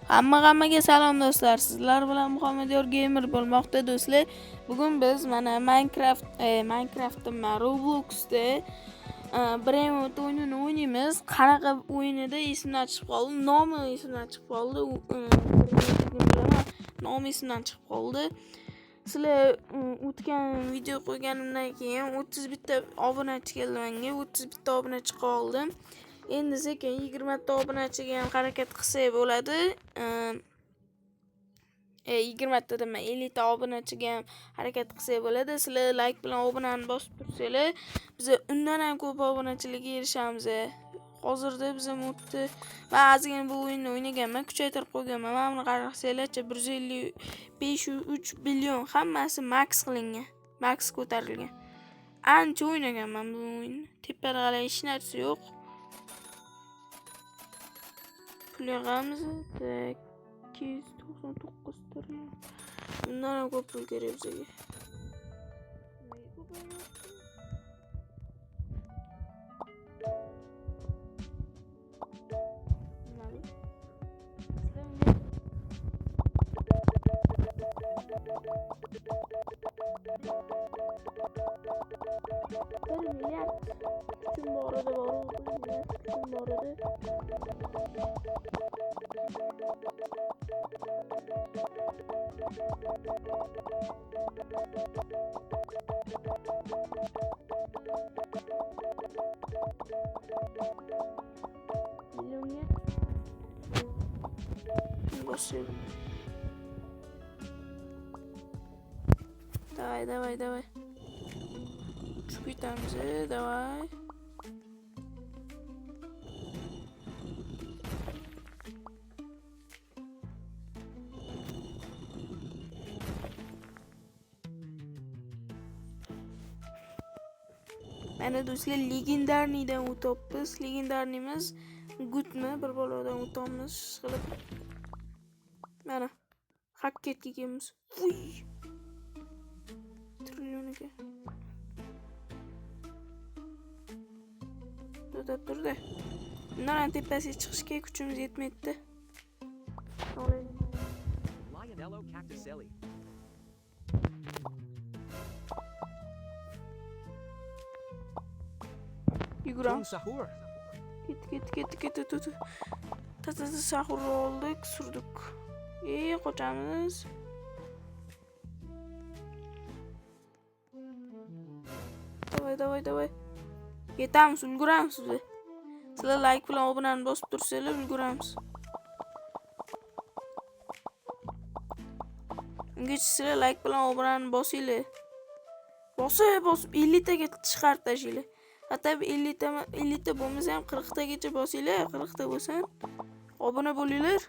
Hammaga salom do'stlar. Sizlar bilan Muhammadiyor Gamer bo'lmoqda do'stlar. Bugun biz mana Minecraft Robloxda birinchi o'yinini o'ynaymiz. Qanaqa o'yinida esimdan chiqib qoldi. Nomi esimdan chiqib qoldi. Nomi esimdan chiqib qoldi. Sizlar o'tgan video qo'yganimdan keyin 30 bitta obunachi keldi menga. 30 bitta obunachi qoldim. Endi sekin 20 ta obunachiga ham harakat qilsak bo'ladi. 20 ta dema 50 ta obunachiga ham harakat qilsak bo'ladi. Sizlar like bilan obunani bosib tursanglar, biz undan ham ko'p obunachilarga erishamiz. Hozirda biz ham o'tdi. Men azgina bu o'yinni o'ynaganman, kuchaytirib qo'yganman. Mana buni qarasanglarchi 153 billion hammasi max qilingan. Max ko'tarilgan. Ancha o'ynaganman bu o'yinni. Tepada qalay hech narsa yo'q. Pul yig'amiz. 299 trillion. Bundan ham ko'p pul kerak bizga. Давай. Чукитамыз, давай. Mana do'stlar legendarniydan o'tamiz. Legendarniyimiz Gutmi bir balodan o'tamiz qilib. Mana hakketga kelamiz. Uy. Trilyoniga. Turdi. Bundan tepasiga chiqishga kuchimiz yetmaydi. Lionello Cactuselli. Yuguram. Sahur. Ket. Tata sahur oldik, surdik. Qochamiz. Давай. Yetamiz, ulguramiz biz. Sizlar like bilan obunani bosib tursanglar, ulguramiz. Ungacha sizlar like bilan obunani bosinglar. Bosib 50 taga chiqarib tashinglar. Hatto 50 ta bo'lmasa ham 40 tagacha bosinglar, 40 ta bo'lsa obuna bo'linglar.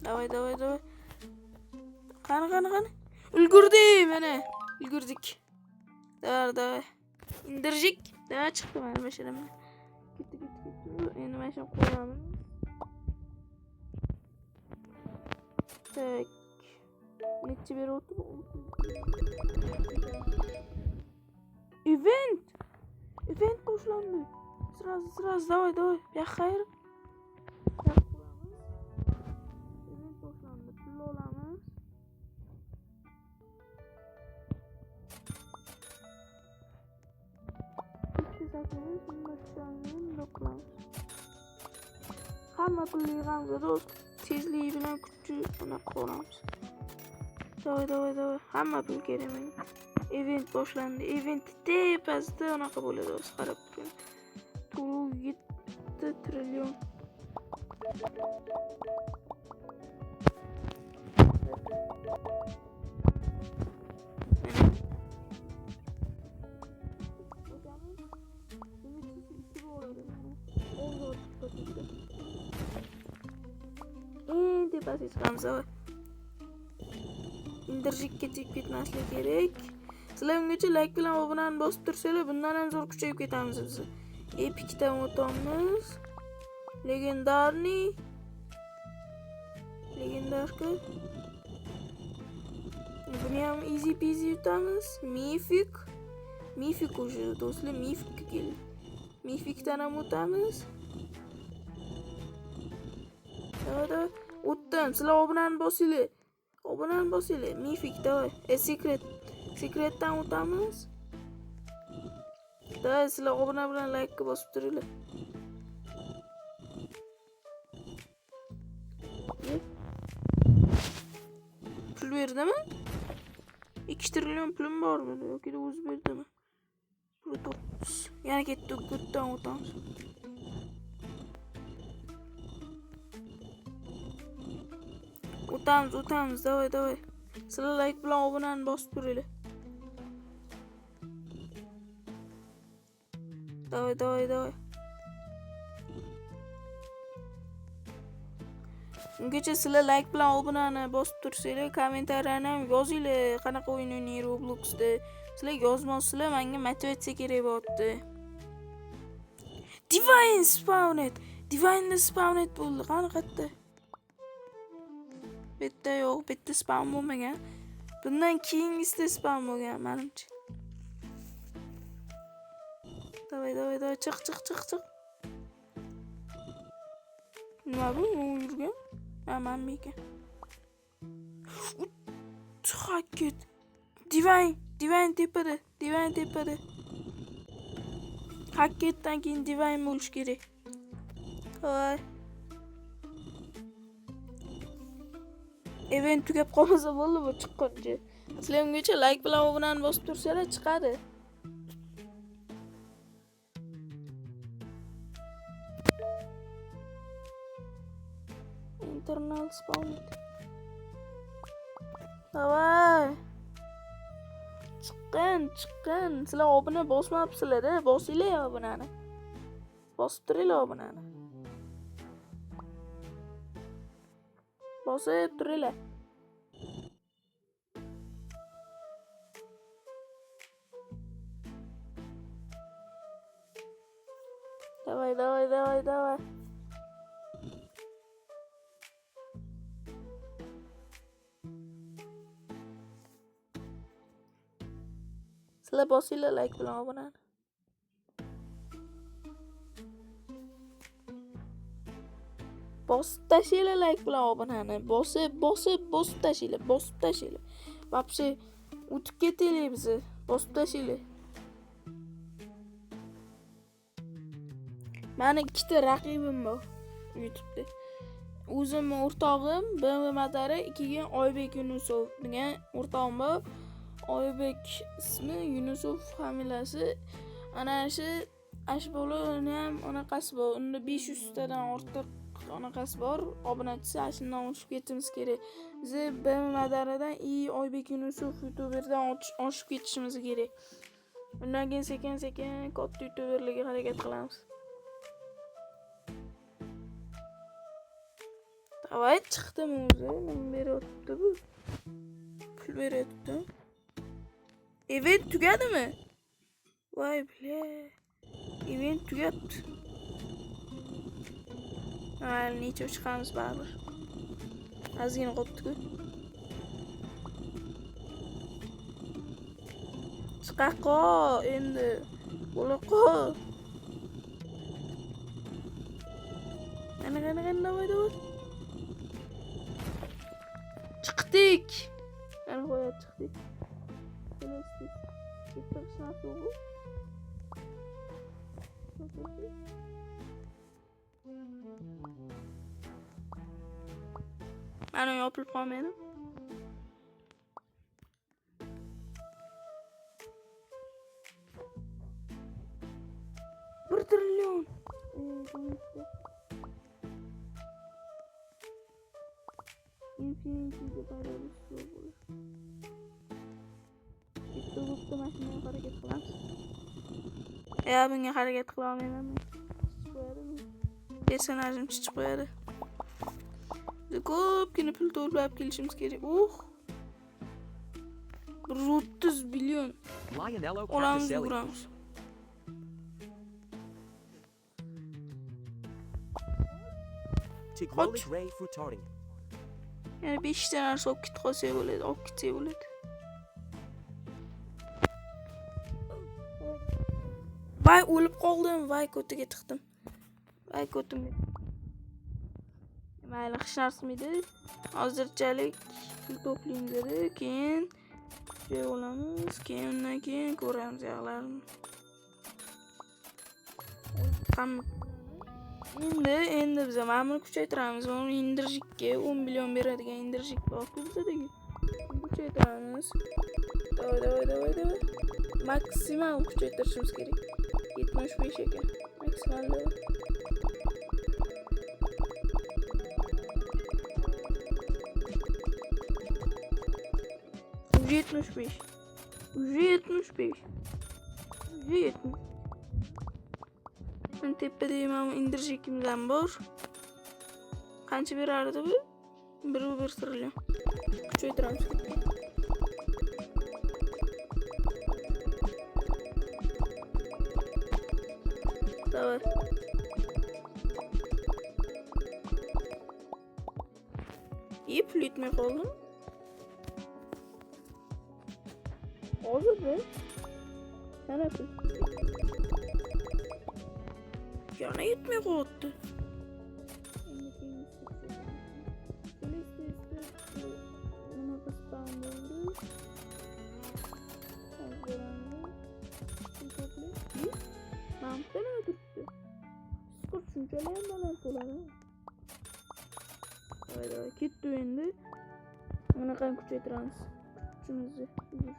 Давай. Qani. Ulgurdik mana. Ulgurdik. Давай. Indirjik. Davay chiqdi mana mashinamdan. Ketdi. Endi mashina qo'yamiz. Tak. Necha beryapti bu? Event boshlandi. Сразу, давай. Ya xayr. Event boshlandi. Pul olamiz. Hamma pulni yig'amiz do'st. Tezlik bilan kuchni qo'ramiz. Давай. Hamma pul kerak menga. Event boshlandi. Event tepasida unaqa bo'ladi o'zi qarab turing. 7 trillion. Tepasiga chiqamiz. Indirjikka tegib ketmaslik kerak. Sizlar ungacha like bilan obunani bosib tursanglar, bundan ham zo'r kuchayib ketamiz biz. Epicdan o'tamiz. Legendarka. Buni ham easy peasy yutamiz. Mythic уже do'stlar, Mythicga keldi. Mythicdan ham o'tamiz. Davay. O'tdim. Sizlar obunani bosinglar. Obunani bosinglar. Mifik davay. Secretdan o'tamiz. Davay, sizlar obuna bilan like bosib turinglar. Pul berdimi? 2 trillion pulim bormi yoki da o'zi berdimi? Pul 9. Yana ketdik, go'tdan o'tamiz. O'tamiz, davay. Sizlar like bilan obunani bosib turinglar. Davay. Ungacha sizlar like bilan obunani bosib tursanglar, kommentariyani ham yozinglar, qanaqa o'yin o'ynaysiz Robloxda. Sizlar yozmosizlar, menga motivatsiya kerak bo'lyapti. Divine spawnet bo'ldi. Qanaqa? Bitta yo'q, bitta spawn bo'lmagan. Bundan keyingisida spawn bo'lgan, menimcha. Davay, chiq. Nima bu? Yurgan? Men ekan. Haket. Divine tepada. Haketdan keyin Divine bo'lish kerak. Voy. Event tugab qolmasa bo'ldi bu chiqquncha. Sizlar ungacha like bilan obunani bosib tursanglar chiqadi. Internal spawn. Davay. Chiqqin. Sizlar obuna bosmabsizlar-da, bosinglar obunani. Bosib turinglar obunani. Bosib turinglar. Davay. Sizlar bosinglar like bilan obunani. Bosib tashinglar like bilan obunani. Bosib tashinglar. Вообще o'tib ketinglar bizni. Bosib tashinglar. Meni 2 ta raqibim bor YouTube'da. O'zim o'rtog'im BMMadari, keyin Oybek Yunusov degan o'rtog'im bor. Oybek ismi, Yunusov familiyasi. Ana shu ashbolani ham onaqasi bor. Unda 500 tadan ortiq onaqasi bor. Obunachisi shundan oshib ketimiz kerak. Biz BMMadaridan Oybek Yunusov YouTuberdan oshib ketishimiz kerak. Undan keyin sekin katta YouTuberlarga harakat qilamiz. Davay, chiqdim o'zi. Nima beryapti bu? Pul beryapti. Event tugadimi? Voy bile. Event tugabdi. Mayli, necha chiqamiz baribir. Ozgina qolibdi-ku. Chiqaqo endi. Bo'laqo. Qani davay. Chiqdik. Ana qo'ya chiqdik. Bitta narsa bu. Mana yopilib qolmaydi. Bir trillion. Infinity barabar bo'ladi. Bitta mashinaga harakat qilamiz. Bunga harakat qila olmayman. Personajim chiqib qo'yadi. Ko'pgina pul to'plab kelishimiz kerak. 30 billion. Lionello Olamiz, Cactaselli. yuguramiz. Tigloli Ray Frutardi. Yani 5 ta narsa olib ketib qolsa bo'ladi, olib ketsa bo'ladi. Vay, o'lib qoldim. Vay, ko'tiga tiqdim. Vay, ko'tim. Mayli, hech narsamaydi. Hozirchalik pul to'playmiz dedi. Keyin joy olamiz. Keyin undan keyin ko'ramiz yoqlarni. Endi biz ma'murni kuchaytiramiz. Uni indirjikka 10 million beradigan indirjik bor-ku bizdagi. Kuchaytiramiz. Davay. Maksimal kuchaytirishimiz kerak. 75 ekan. Maksimal. 75. Ben tepedeyim ama indirjikimden bor. Qancha berardi bu? 1 trillion. Kuchaytiramiz. Давай. İyi pul yetmey qoldim. Hozir be. Yana pul. Yana yetmey qoldi. Hayda, ketdi endi. Mana qani kuchaytiramiz. Kuchimizni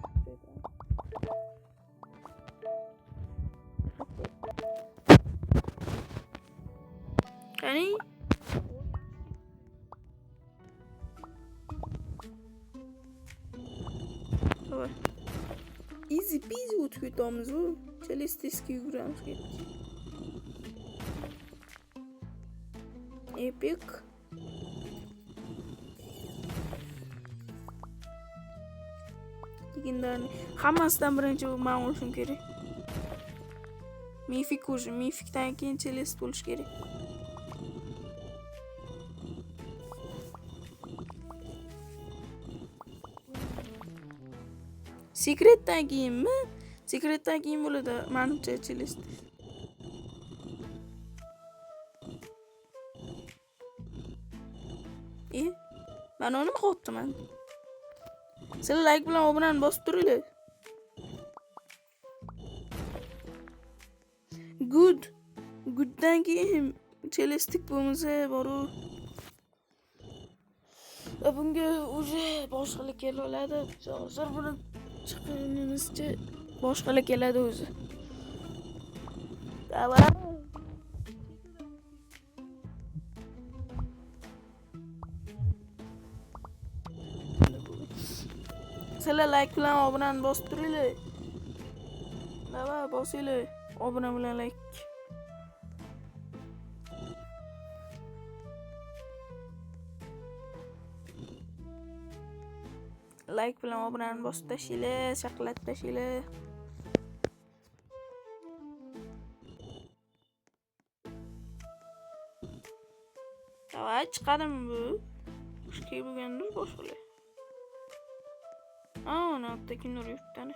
kuchaytiramiz. Qani? Voy. Easy peasy o'tib ketamiz bu. Chelestiski yuguramiz ketdi. Epic. Legendarniy. Hammasidan birinchi men olishim kerak. Mifikdan keyin Celest bo'lish kerak. Secretdan keyinmi? Secretdan keyin bo'ladi, menimcha Celest. Ben onu mu qotdim ben? Sizlar like bilan obunani bosib turinglar. Gooddan keyin Celestik bo'lmasa boru. Bunga уже boshqalar kela oladi. Hozir buni chiqarimizcha boshqalar keladi o'zi. Davay. Sizlar like bilan obunani bosib turinglar. Davay, bosinglar. Obuna bilan like. Like bilan obunani bosib tashinglar, chaqlatib tashinglar. Davay, chiqadimi bu? Xushki bo'lgandir boshqalar. Ana altta kimdir yurtdan.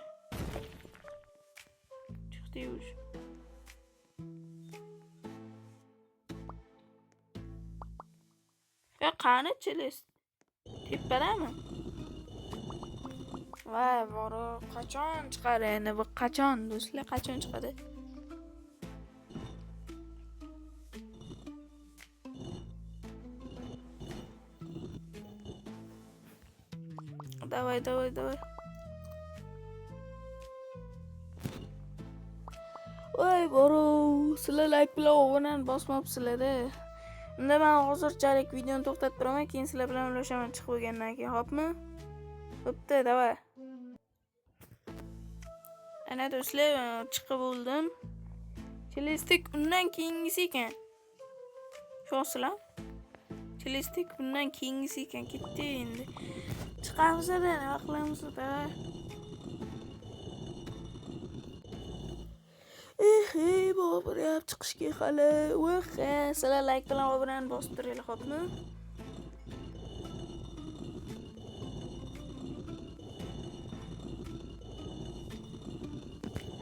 Chiqdi ush. Ya qani Celest? Tepadami? Voy, bora qachon chiqadi endi bu qachon do'stlar, qachon chiqadi? Давай. Voy boro, sizlar like bilan obunani bosmabsizlar-da. Unda men hozirchalik videoni to'xtatib turaman, keyin sizlar bilan ulashaman chiqib bo'lgandan keyin, xo'pmi? Bo'pti, davay. Ana do'stlar, chiqib bo'ldim. Celestik undan keyingisi ekan. Sho'sizlar? Celestik bundan keyingisi ekan, ketdi endi. Chiqamiz-da, nima qilamiz-da? Boburyapti chiqishga hali. Sizlar like bilan obunani bosib turinglar, xo'pmi?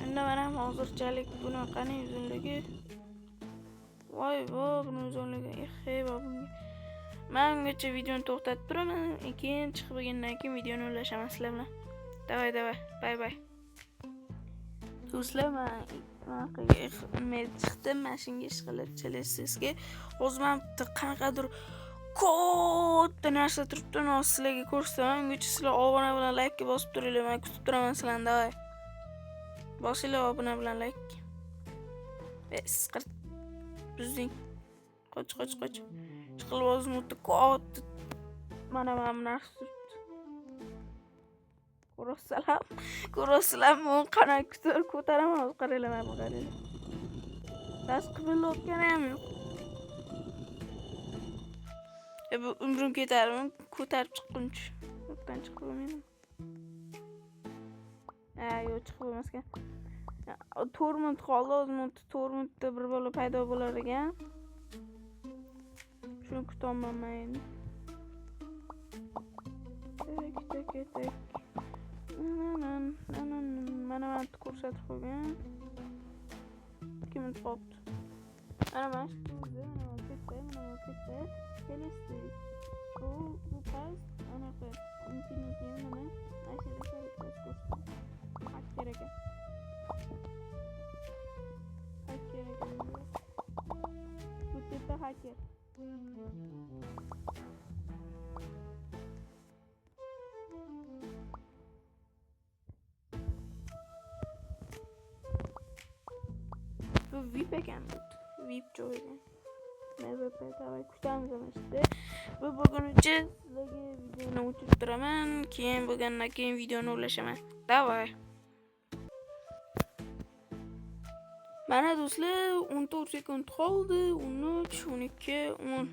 Endi mana hozirchalik bunaqani uzunligi. Voy, buni uzunligi. Bunga Men ungacha videoni to'xtatib turaman, keyin chiqib bo'lgandan keyin videoni ulashaman sizlar bilan. Davay, bay bay. Do'stlar, men chiqdim mashinaga ish qilib chalashsizga. Hozir men qanaqadir katta narsa turibdi, sizlarga ko'rsataman. Ungacha sizlar obuna bilan like bosib turinglar, men kutib turaman sizlarni. Davay. Bosinglar obuna bilan like. Isqirt buzding. Qoch. Chiqilib o'zim o'tdi katta. Mana bu narsa turibdi. Ko'rasizlar, men qanday ko'taraman, hozir qaranglar, mana bu qaranglar. Tas qimirlayotgani ham yo'q. Bu umrim ketarmi? Ko'tarib chiqquncha. Yo'qdan chiqib bo'lmaydi. Yo'q, chiqib bo'lmas ekan. Tormund qoldi, o'zim tormundda bir bola paydo bo'lar ekan. Shuni kutaman men endi. Tak. Mana ko'rsatib qo'ygan. Kim qopti? Mana ketdi. Kelishdi. Bu past anaqa infinity nima? Ashira ko'rsatdi. Hacker ekan. Bu tepa hacker. Bu VIP ekan. VIP joy ekan. MVP davay kutamiz işte. Bu buguncha sizlarga videoni o'chirib turaman. Keyin bo'lgandan keyin videoni ulashaman. Davay. Mana do'stlar, 14 sekund qoldi. 13, 12, 10.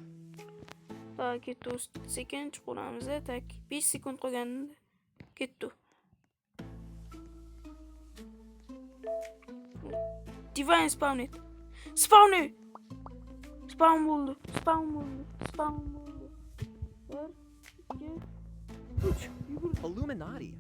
Tak, ketdi. Sekund chiqaramiz. Tak, 5 sekund qolganda ketdi. Divine spawn it. Spawn bo'ldi. 1, 2, 3. Illuminati.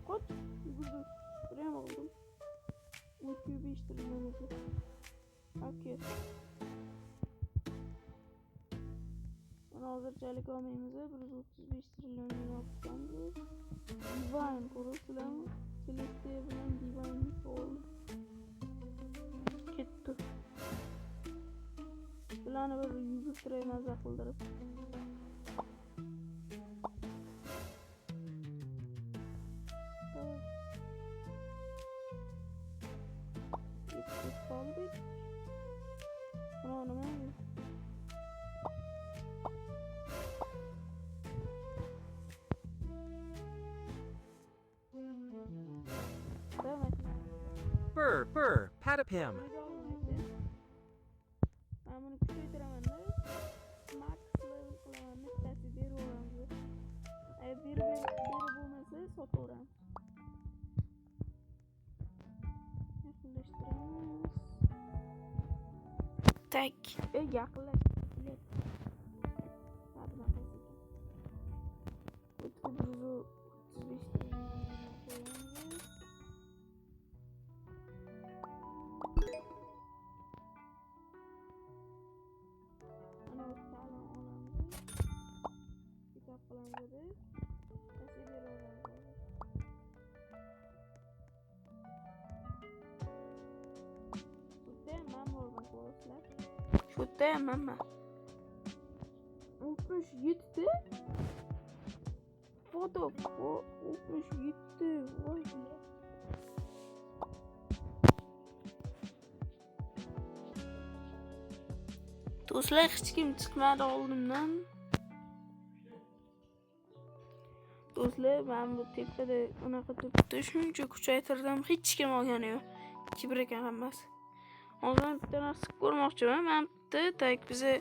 Qoch. Yugurdim. Buraya mı oldum? Uykuyu bir iştirmemizi. Akıyor. Bunu hazırcılık olmayımızı 135 trilyon yaptığımızı. Divine korusulan Celestia bilen Divine oldu. Kettu. Planı bir yugurttiremez akıldırıp. Burr, pat up him. Ben bunu küçültüremem de. Max level kılamanı testi bir oranı. Bir bulması sot oranı. Yakınlaştırıyoruz. Tek. Yakınlaştırıyoruz. Hadi bakalım. Utku'yu 35 Şurada mama. 67. Foto 67. Vay be. Do'stlar, hech kim chiqmadi oldimdan. Do'stlar, men bu tepada unaqa turibdi, shuncha kuchaytirdim, hech kim olgani yo'q. Kibr ekan hammasi. Hozir bitta narsa ko'rmoqchiman. Men bitta tak biza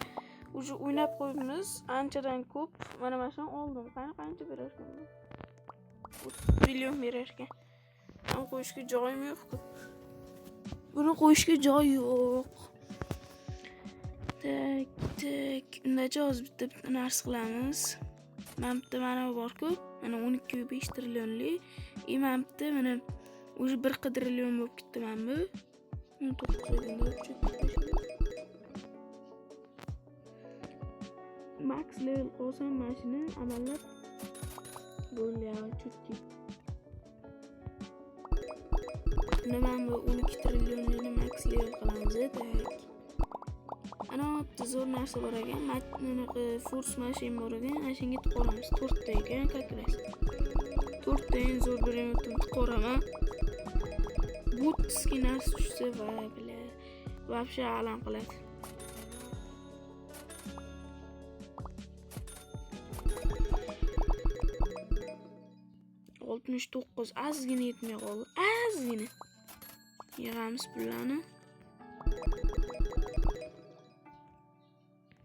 уже o'ynab qo'yibmiz. Anchadan ko'p. Mana shuni oldim. Qancha berar ekan? 30 million berar ekan. Men qo'yishga joyim yo'q-ku. Buni qo'yishga joy yo'q. Tak. Undacha hozir bitta narsa qilamiz. Men bitta mana bor-ku. Mana 12.5 trillionlik. Men bitta mana уже 1 quadrillion bo'lib ketdi mana bu. 19 max level olsam mashina amallab bo'lyapti chutki. Nima bu 12 trillionlikni max level qilamiz tak. Ana zo'r narsa bor ekan. Bunaqa force machine bor ekan. Ana shunga tiqoramiz. 4 ta ekan, kakras. 4 ta zo'r bir minutda tiqoraman. Bu narsa tushsa va bile вообще alam qiladi. Oltmish to'qqiz azgina yetmay qoldi. Azgina. Yig'amiz pullarni.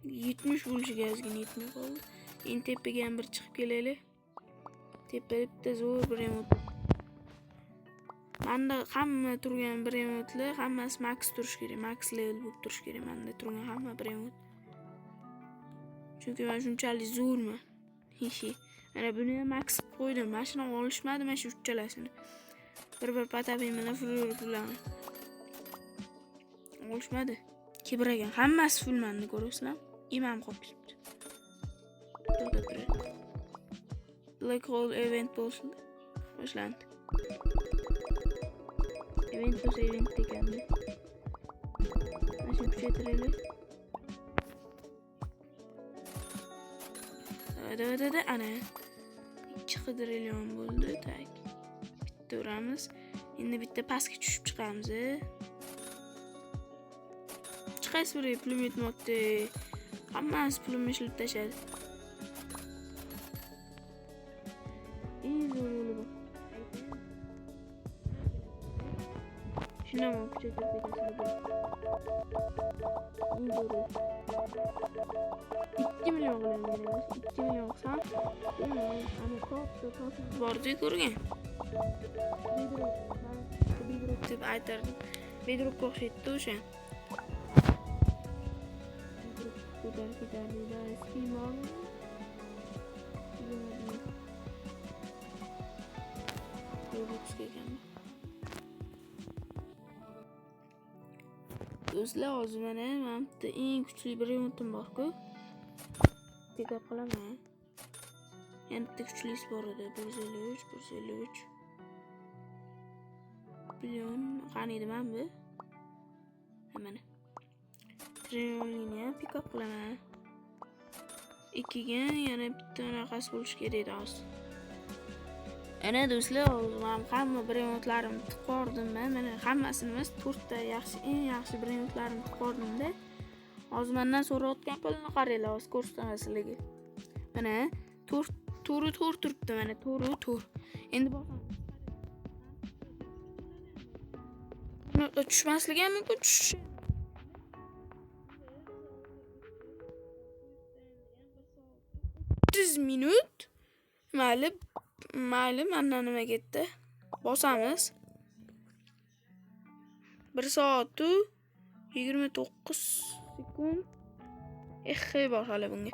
70 bo'lishiga azgina yetmay qoldi. Endi tepaga ham bir chiqib kelaylik. Tepada bitta zo'r bir remot. Menda hamma turgan bir remotlar hammasi max turish kerak. Max level bo'lib turish kerak. Menda turgan hamma bir remot. Chunki men shunchalik zo'rman. Hishi. Mana buni ham max qo'ydim. Mashina olishmadi, mana shu uchalasini. Bir patapim bilan full olishmadi. Kibragan hammasi fullmanni ko'rasizlar. Imam qolib ketibdi. Black Hole event bo'lsin. Boshlandi. Event ekandi. Mana shu kuchaytiraylik. Da ana 2 quadrillion bo'ldi tak. Bitta uramiz. Endi bitta pastga tushib chiqamiz. Chiqaysiz bir pulim yetmoqda. Hammasi pulimni ishlab tashladi. Zo'r bor. Shuna ham kuchaytirib ketasiz. 2 million qilaman. 2 million qilsam, ana top bordi ko'rgan. Bedrock deb aytardim. Bedrock o'xshaydi o'sha. Ko'tarib eskimon. Do'stlar, hozir mana bitta eng kuchli bir remontim bor-ku. Tekrar qilaman. Yana bitta kuchlisi bor edi. 153. Million qani edi men bu? Mana. Trillionlikni ham pick up qilaman. 2 ga yana bitta narxasi bo'lish kerak edi hozir. Ana do'stlar, men hamma brendlarimni tiqordim. Mana hammasini emas, 4 ta eng yaxshi brendlarimni tiqordim-da. Hozir mendan so'rayotgan pulni qaranglar, hozir ko'rsataman sizlarga. Mana 4 turibdi, mana 4. Endi boqing. Buni tushmasligi ham mumkin, tushishi. minut. Mayli, mana nima ketdi. Bosamiz. 1 soat 29 sekund. Bor hali bunga.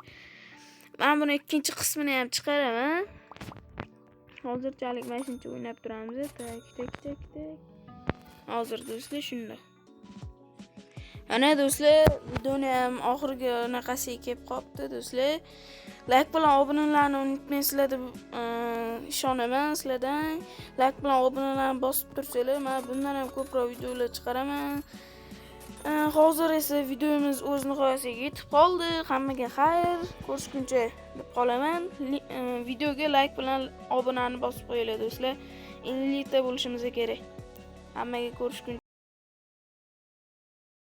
Men buni ikkinchi qismini ham chiqaraman. Hozirchalik mana shuncha o'ynab turamiz. Tak. Hozir do'stlar shunday. Ana do'stlar, videoni ham oxirgi naqasiga kelib qopti do'stlar. Like bilan obunalarni unutmaysizlar deb ishonaman sizlardan. Like bilan obunalarni bosib tursanglar, men bundan ham ko'proq videolar chiqaraman. Hozir esa videomiz o'z nihoyasiga yetib qoldi. Hammaga xayr, ko'rishguncha deb qolaman. Videoga like bilan obunani bosib qo'yinglar do'stlar. 50 ta bo'lishimiz kerak. Hammaga ko'rishguncha